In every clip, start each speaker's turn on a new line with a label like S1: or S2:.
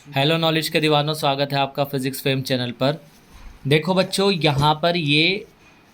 S1: Hello knowledge के दीवानों, स्वागत है आपका फिजिक्स फेम चैनल पर। देखो बच्चों, यहाँ पर ये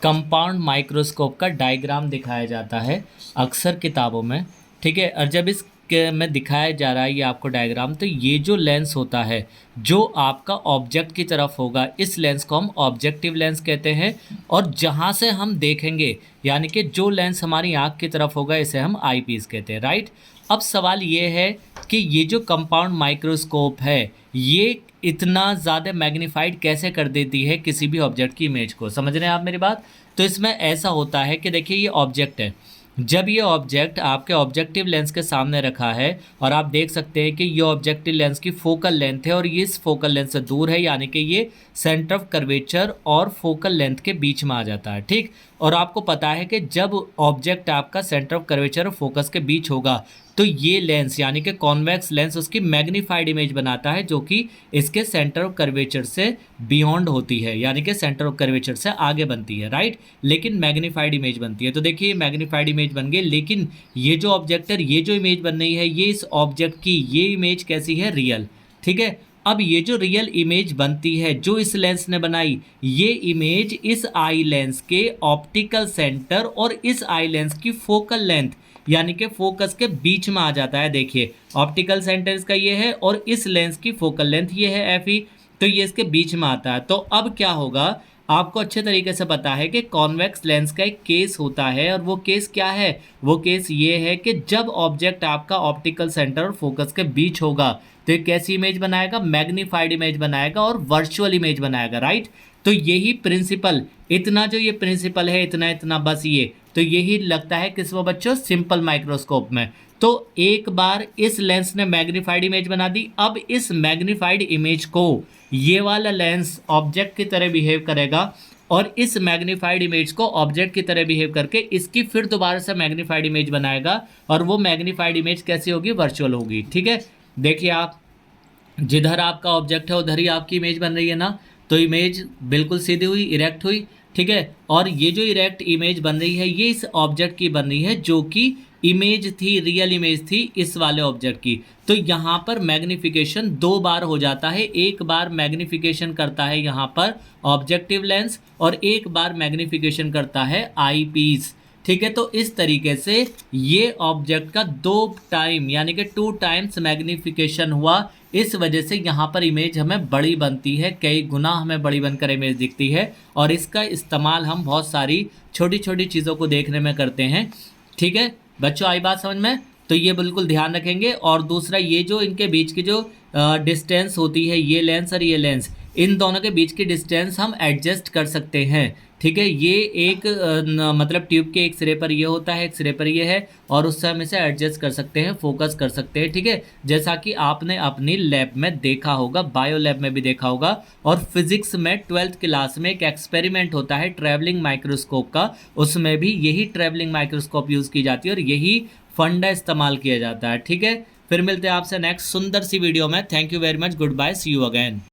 S1: कंपाउंड माइक्रोस्कोप का डायग्राम दिखाया जाता है अक्सर किताबों में। ठीक है, और जब इस में दिखाया जा रहा है ये आपको डायग्राम, तो ये जो लेंस होता है जो आपका ऑब्जेक्ट की तरफ होगा, इस लेंस को हम ऑब्जेक्टिव लेंस कहते हैं। और जहाँ से हम देखेंगे, यानी कि जो लेंस हमारी आँख की तरफ होगा, इसे हम आई पीस कहते हैं, राइट। अब सवाल ये है कि ये जो कंपाउंड माइक्रोस्कोप है, ये इतना ज़्यादा मैग्नीफाइड कैसे कर देती है किसी भी ऑब्जेक्ट की इमेज को। समझ रहे हैं आप मेरी बात? तो इसमें ऐसा होता है कि देखिए, ये ऑब्जेक्ट है। जब ये ऑब्जेक्ट आपके ऑब्जेक्टिव लेंस के सामने रखा है, और आप देख सकते हैं कि ये ऑब्जेक्टिव लेंस की फोकल लेंथ है और ये इस फोकल लेंथ से दूर है, यानी कि ये सेंटर ऑफ कर्वेचर और फोकल लेंथ के बीच में आ जाता है। ठीक, और आपको पता है कि जब ऑब्जेक्ट आपका सेंटर ऑफ कर्वेचर और फोकस के बीच होगा, तो ये लेंस यानी कि कॉन्वेक्स लेंस उसकी मैग्नीफाइड इमेज बनाता है, जो कि इसके सेंटर ऑफ कर्वेचर से बियॉन्ड होती है, यानी कि सेंटर ऑफ कर्वेचर से आगे बनती है, राइट। लेकिन मैग्नीफाइड इमेज बनती है। तो देखिए, मैग्नीफाइड इमेज बन गई, लेकिन ये जो ऑब्जेक्ट है, ये जो इमेज बन रही है, ये इस ऑब्जेक्ट की ये इमेज कैसी है? रियल। ठीक है, अब ये जो रियल इमेज बनती है जो इस लेंस ने बनाई, ये इमेज इस आई लेंस के ऑप्टिकल सेंटर और इस आई लेंस की फोकल लेंथ यानी कि फोकस के बीच में आ जाता है। देखिए, ऑप्टिकल सेंटर इसका ये है और इस लेंस की फोकल लेंथ ये है एफ ई, तो ये इसके बीच में आता है। तो अब क्या होगा, आपको अच्छे तरीके से पता है कि कॉन्वेक्स लेंस का एक केस होता है, और वो केस क्या है? वो केस ये है कि जब ऑब्जेक्ट आपका ऑप्टिकल सेंटर और फोकस के बीच होगा, तो ये कैसी इमेज बनाएगा? मैग्नीफाइड इमेज बनाएगा और वर्चुअल इमेज बनाएगा, राइट। तो यही प्रिंसिपल, इतना जो ये प्रिंसिपल है, इतना इतना बस ये, तो यही लगता है किसमें बच्चों? सिंपल माइक्रोस्कोप में। तो एक बार इस लेंस ने मैग्नीफाइड इमेज बना दी, अब इस मैग्नीफाइड इमेज को ये वाला लेंस ऑब्जेक्ट की तरह बिहेव करेगा, और इस मैग्नीफाइड इमेज को ऑब्जेक्ट की तरह बिहेव करके इसकी फिर दोबारा से मैग्नीफाइड इमेज बनाएगा, और वो मैग्नीफाइड इमेज कैसी होगी? वर्चुअल होगी। ठीक है, देखिए आप, जिधर आपका ऑब्जेक्ट है उधर ही आपकी इमेज बन रही है ना, तो इमेज बिल्कुल सीधी हुई, इरेक्ट हुई। ठीक है, और ये जो इरेक्ट इमेज बन रही है, ये इस ऑब्जेक्ट की बन रही है, जो कि इमेज थी, रियल इमेज थी इस वाले ऑब्जेक्ट की। तो यहाँ पर मैग्निफिकेशन दो बार हो जाता है, एक बार मैग्निफिकेशन करता है यहाँ पर ऑब्जेक्टिव लेंस, और एक बार मैग्निफिकेशन करता है आई पीस। ठीक है, तो इस तरीके से ये ऑब्जेक्ट का दो टाइम यानी कि 2 टाइम्स मैग्निफिकेशन हुआ। इस वजह से यहाँ पर इमेज हमें बड़ी बनती है, कई गुना हमें बड़ी बनकर इमेज दिखती है, और इसका इस्तेमाल हम बहुत सारी छोटी छोटी चीज़ों को देखने में करते हैं। ठीक है बच्चों, आई बात समझ में? तो ये बिल्कुल ध्यान रखेंगे। और दूसरा, ये जो इनके बीच की जो डिस्टेंस होती है, ये लेंस और ये लेंस, इन दोनों के बीच की डिस्टेंस हम एडजस्ट कर सकते हैं। ठीक है, ये एक मतलब ट्यूब के एक सिरे पर ये होता है, एक सिरे पर ये है, और उससे हम इसे एडजस्ट कर सकते हैं, फोकस कर सकते हैं। ठीक है, जैसा कि आपने अपनी लैब में देखा होगा, बायो लैब में भी देखा होगा, और फिजिक्स में 12th क्लास में एक एक्सपेरिमेंट होता है ट्रैवलिंग माइक्रोस्कोप का, उसमें भी यही ट्रैवलिंग माइक्रोस्कोप यूज़ की जाती है और यही फंडा इस्तेमाल किया जाता है। ठीक है, फिर मिलते हैं आपसे नेक्स्ट सुंदर सी वीडियो में। Thank you very much, good bye, see you again.